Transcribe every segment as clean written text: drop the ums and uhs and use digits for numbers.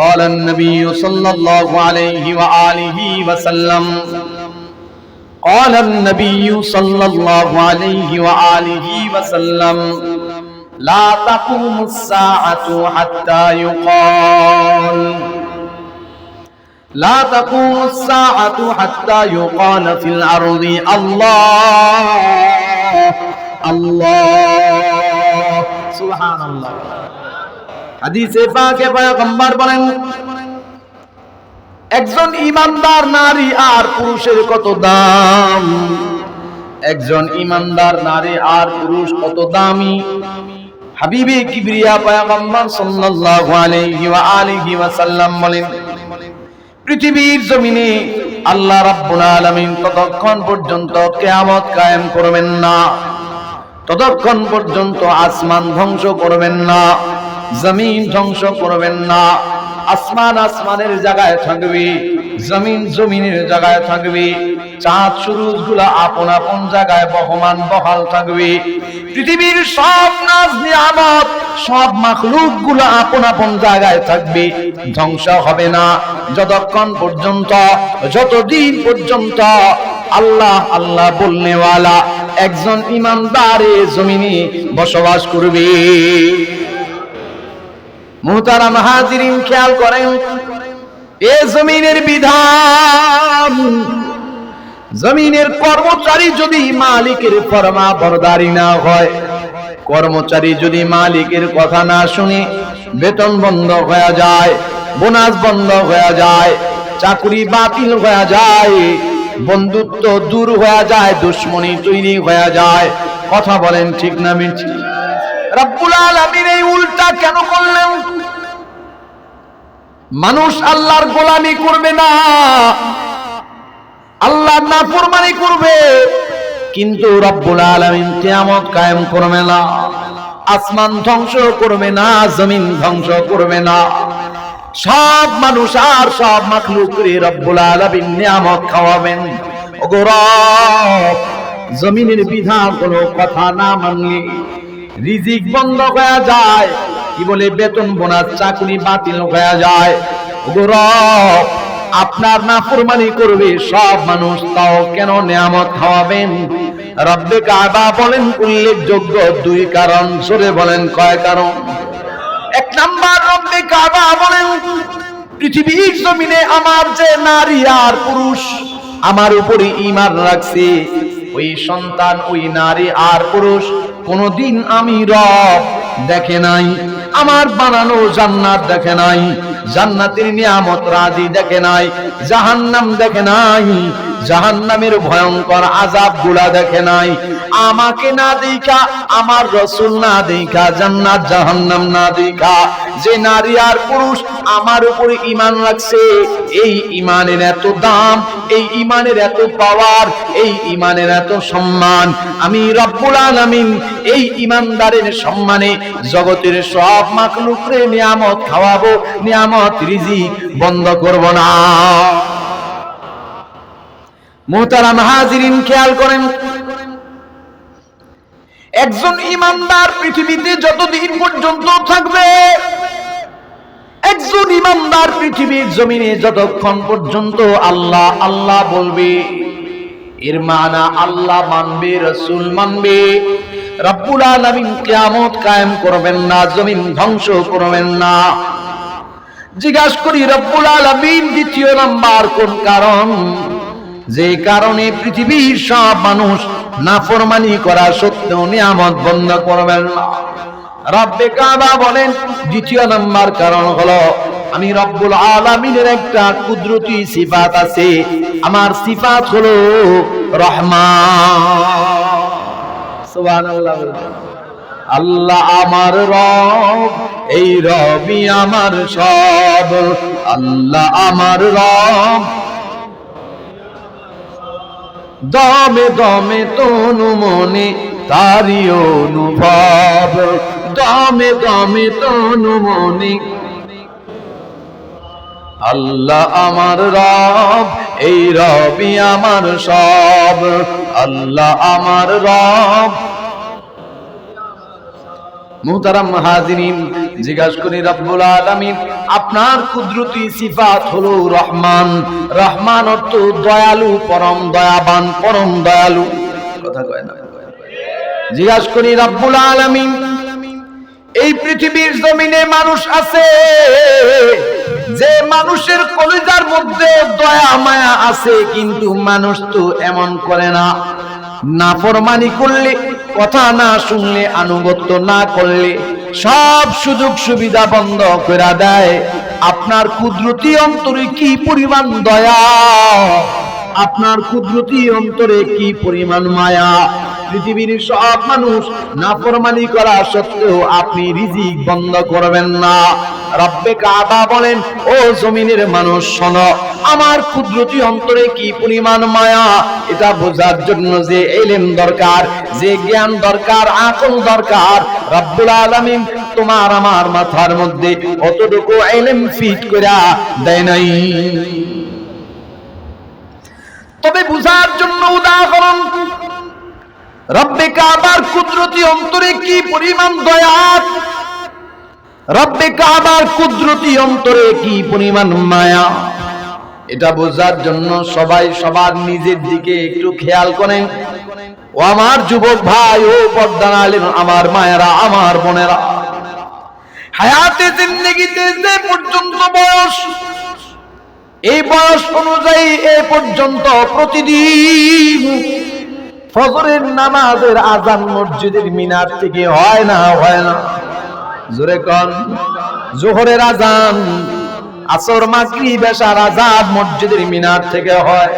قال النبي صلى الله عليه وآله وسلم قال النبي صلى الله عليه وآله وسلم لا تقوم الساعة حتى يقال لا تقوم الساعة حتى يقال في الأرض الله الله سبحان الله হাদিসে পাকে পয়গম্বর বলেন একজন ঈমানদার নারী আর পুরুষের কত দাম, একজন ঈমানদার নারী আর পুরুষ কত দামি। হাবিবে কিবরিয়া পয়গম্বর সাল্লাল্লাহু আলাইহি ওয়া আলিহি ওয়াসাল্লাম বলেন পৃথিবীর জমিনে আল্লাহ রাব্বুল আলামিন ততক্ষণ পর্যন্ত কিয়ামত কায়েম করবেন না, ততক্ষণ পর্যন্ত আসমান ধ্বংস করবেন না, জমিন ধ্বংস করবেন না। আসমান আসমানের জায়গায় থাকবে, জমিন জমিনের জায়গায় থাকবে, চাঁদ সূরজগুলো আপন আপন জায়গায় বহমান বহাল থাকবে। পৃথিবীর সব নাজ নিয়ামত সব মাখলুকগুলো আপন আপন জায়গায় থাকবে, ধ্বংস হবে না যতক্ষণ পর্যন্ত, যতদিন পর্যন্ত আল্লাহ আল্লাহ বলনেওয়ালা একজন ঈমানদারে জমিনে বসবাস করবে। মুহতারাম হাজিরিন, খেয়াল করেন এ জমিনের বিধান, জমিনের কর্মচারী যদি মালিকের ফরমা বরদারি না হয়, কর্মচারী যদি মালিকের কথা না শুনে বেতন বন্ধ হয়ে যায়, বোনাস বন্ধ হয়ে যায়, চাকরি বাতিল হয়ে যায়, বন্ধুত্ব দূর হয়ে যায়, দুশ্মনী তৈরি হয়ে যায়। কথা বলেন ঠিক না মিথ্যা? রব্বুল আলামিন এই উল্টা কেন করলেন? মানুষ আল্লাহর গোলামি করবে না, আল্লাহর নাফরমানি করবে, কিন্তু রব্বুল আলামিন কিয়ামত কায়েম করবে না, আসমান ধ্বংস করবে না, জমিন ধ্বংস করবে না। সব মানুষ আর সব মাখলুকরে রব্বুল আলামিন নিয়ামত খাওয়াবেন। ওগো রব, জমিনের বিধান কোনো কথা না মানলে রিজিক বন্ধ হয়ে যায়, কি বলে বেতন বোনাস চাকরি বাতিল হয়ে যায়। ওগো রব, আপনার নাফরমানি করবে সব মানুষ, তাও কেন নিয়ামত খাওয়াবেন? রব্বে কাবা বলেন উল্লেখযোগ্য দুই কারণ। জোরে বলেন কয় কারণ? এক নাম্বার, রব্বে কাবা বলেন পৃথিবীর জমিনে আমার যে নারী আর পুরুষ আমার উপরে ঈমান রাখছে, ওই সন্তান, ওই নারী আর পুরুষ কোনদিন আমি রব দেখে নাই, আমার বানানো জান্নাত দেখে নাই, জান্নাতের নিয়ামত রাজি দেখে নাই, জাহান্নাম দেখে নাই, জাহান্নামের ভয়ঙ্কর আযাব গুলা দেখে নাই। আমাকে না দেখা, আমার রাসূল না দেখা, জান্নাত জাহান্নাম না দেখা যে নারী আর পুরুষ আমার উপরে ঈমান রাখছে, এই ঈমানের এত দাম, এই ঈমানের এত পাওয়ার, এই ঈমানের এত সম্মান, আমি রব্বুল আলামিন এই ঈমানদারের সম্মানে জগতের সব মাখলুকরে নিয়ামত খাওয়াবো, নিয়ামত রিজিক বন্ধ করব না। মুহতারাম হাজিরিন, খেয়াল করেন একজন ঈমানদার পৃথিবীতে যতদিন পর্যন্ত থাকবে, একজন ঈমানদার পৃথিবীর জমিনে যতক্ষণ পর্যন্ত আল্লাহ আল্লাহ বলবে, এর মানা আল্লাহ মানবে, রাসূল মানবে, রব্বুল আলামিন কিয়ামত কায়েম করবেন না, জমিন ধ্বংস করবেন না। জিজ্ঞাসা করি রব্বুল আলামিন দ্বিতীয় নাম্বার কোন কারণ, যে কারণে পৃথিবীর সব মানুষ নাফরমানি করা সত্ত্বেও নিয়ামত বন্ধ করবেন না? রব্বে কাবা বলেন দ্বিতীয় নাম্বার কারণ হলো আমি রব্বুল আলামিনের একটা কুদরতি সিফাত আছে, আমার সিফাত হলো রহমান। সুবহানাল্লাহ। আল্লাহ আমার রব, এই রবই আমার সব, আল্লাহ আমার রব, দমে দমে তনু মনে তারি অনুভব, দমে দমে তনু মনে আল্লাহ আমার রব, এই রবই আমার সব, আল্লাহ আমার রব। মুহতারাম হাজিরিন, জিজ্ঞাসা করি রব্বুল আলামিন আপনার কুদরতি সিফাত হলো রহমান, রহমান অর্থ দয়ালু, পরম দয়াবান, পরম দয়ালু। কথা কয় না? জিজ্ঞাসা করি রব্বুল আলামিন এই পৃথিবীর জমিনে মানুষ আছে যে মানুষের কলিজার মধ্যে দয়া মায়া আছে, কিন্তু মানুষ তো এমন করে না। নাফরমানি করলে, কথা না শুনলে, আনুগত্য না করলে সব সুযোগ সুবিধা বন্ধ করে দেয়। আপনার কুদরতি অন্তরে কি পরিমাণ দয়া, আপনার কুদরতি অন্তরে কি পরিমাণ মায়া। পৃথিবীর সব মানুষ নাফরমানি করা সত্ত্বেও আপনি রিজিক বন্ধ করবেন না। রব্বে কাবা বলেন, ও জমিনের মানুষ শোনো, আমার কুদরতি অন্তরে কি পরিমাণ মায়া। এটা বোঝার জন্য যে ইলম দরকার, যে জ্ঞান দরকার, আকল দরকার, রব্বুল আলামিন তোমার আমার মাথার মধ্যে অতটুকু ইলম ফিট কইরা দেয় নাই। তবে বুঝার জন্য উদাহরণ, রব্বে কাবার কুদরতি অন্তরে কি পরিমাণ দয়া, রব্বে কাবার কুদরতি অন্তরে কি পরিমাণ মায়া, এটা বোঝার জন্য সবাই সবার নিজের দিকে একটু খেয়াল করেন। ও আমার যুবক ভাই, ও পর্দার আলেম, আমার মায়েরা, আমার বোনেরা, হায়াতে জিন্দেগিতে যে পর্যন্ত বয়স, এই বয়স অনুযায়ী এ পর্যন্ত প্রতিদিন ফজরের নামাজের আজান মসজিদের মিনার থেকে হয় না? হয় না? জোরে কোন? যোহরের আজান, আসর, মাগরিব, এশার আজান মসজিদের মিনার থেকে হয়।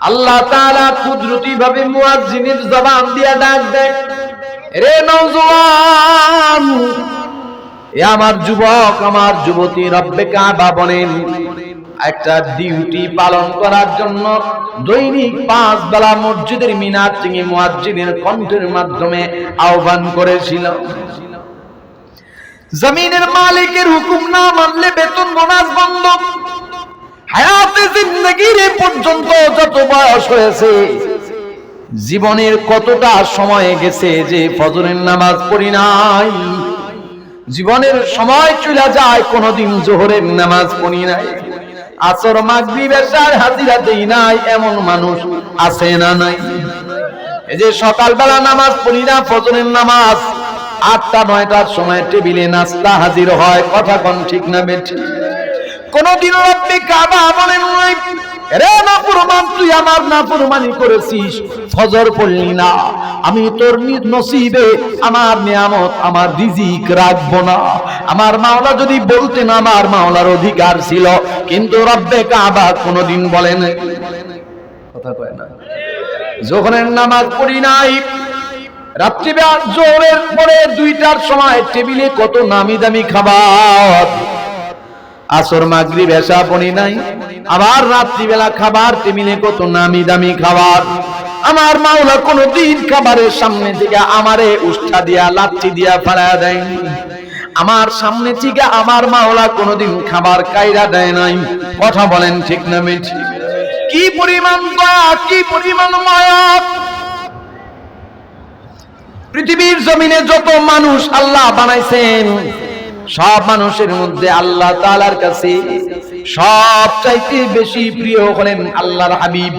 আল্লাহ তাআলা কুদরতি ভাবে মুয়াজ্জিনের জবান দিয়ে ডাক দেয়, রে নওজোয়ান, এ আমার যুবক, আমার যুবতী, রব্বে কাবা বলেন একটা ডিউটি পালন করার জন্য দৈনিক 5 বেলা মসজিদের মিনার থেকে মুয়াজ্জিনের কণ্ঠের মাধ্যমে আহ্বান করেছিল। জমিনের মালিকের হুকুম না মানলে বেতন বোনাস বন্ধ। হায়াতে জিন্দেগির পর্যন্ত যত বয়স হয়েছে, জীবনের কতটা সময় গেছে যে ফজরের নামাজ পড়ি নাই। জীবনের সময় চলে যায়, কোনদিন যোহরের নামাজ পড়ি নাই, আসর, মাগরিব, এশার হাজিরা দেই নাই। এমন মানুষ আছে না নাই? এই যে সকালবেলা নামাজ পড়ি না, ফজরের নামাজ 8টা-9টার সময় টেবিলে নাস্তা হাজির হয়। কথা কোন ঠিক না বেঠিক? কোনদিন রব্বে কাবা বলেন নাই, রে নাফরমান, তুই আমার নাফরমানি করেছিস, ফজর পড়লি না, আমি তোর নসিবে আমার নিয়ামত, আমার রিজিক রাখবো না। আমার মাওলা যদি বলতেন, আমার মাওলার অধিকার ছিল, কিন্তু রব্বে কাবা কোনদিন বলেন। কথা কয় না? যোহরের নামাজ পড়ি নাই, রাত্রিবেলা জোহরের পরে 2টার সময় টেবিলে কত নামি দামি খাবার, আসর, মাগরিব, এশা পড়ি নাই, আবার রাত্রিবেলা খাবার টেবিলে কত নামি দামি খাবার। আমার মাওলা কোনদিন খাবারের সামনে থেকে আমারে উষ্ঠা দিয়া, লাঠি দিয়া ফাড়া দেয়নি। আমার সামনে থেকে আমার মাওলা কোনদিন খাবার কাইরা দেয় নাই। কথা বলেন ঠিক না বেঠিক? কি পরিমাণ দয়া, কি পরিমাণ মায়া। পৃথিবীর জমিনে যত মানুষ আল্লাহ বানাইছেন, সব মানুষের মধ্যে আল্লাহ তাআলার কাছে সবচাইতে বেশি প্রিয় হলেন আল্লাহর হাবিব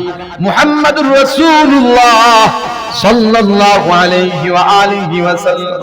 মুহাম্মদুর রাসূলুল্লাহ সাল্লাল্লাহু আলাইহি ওয়া আলিহি ওয়াসাল্লাম।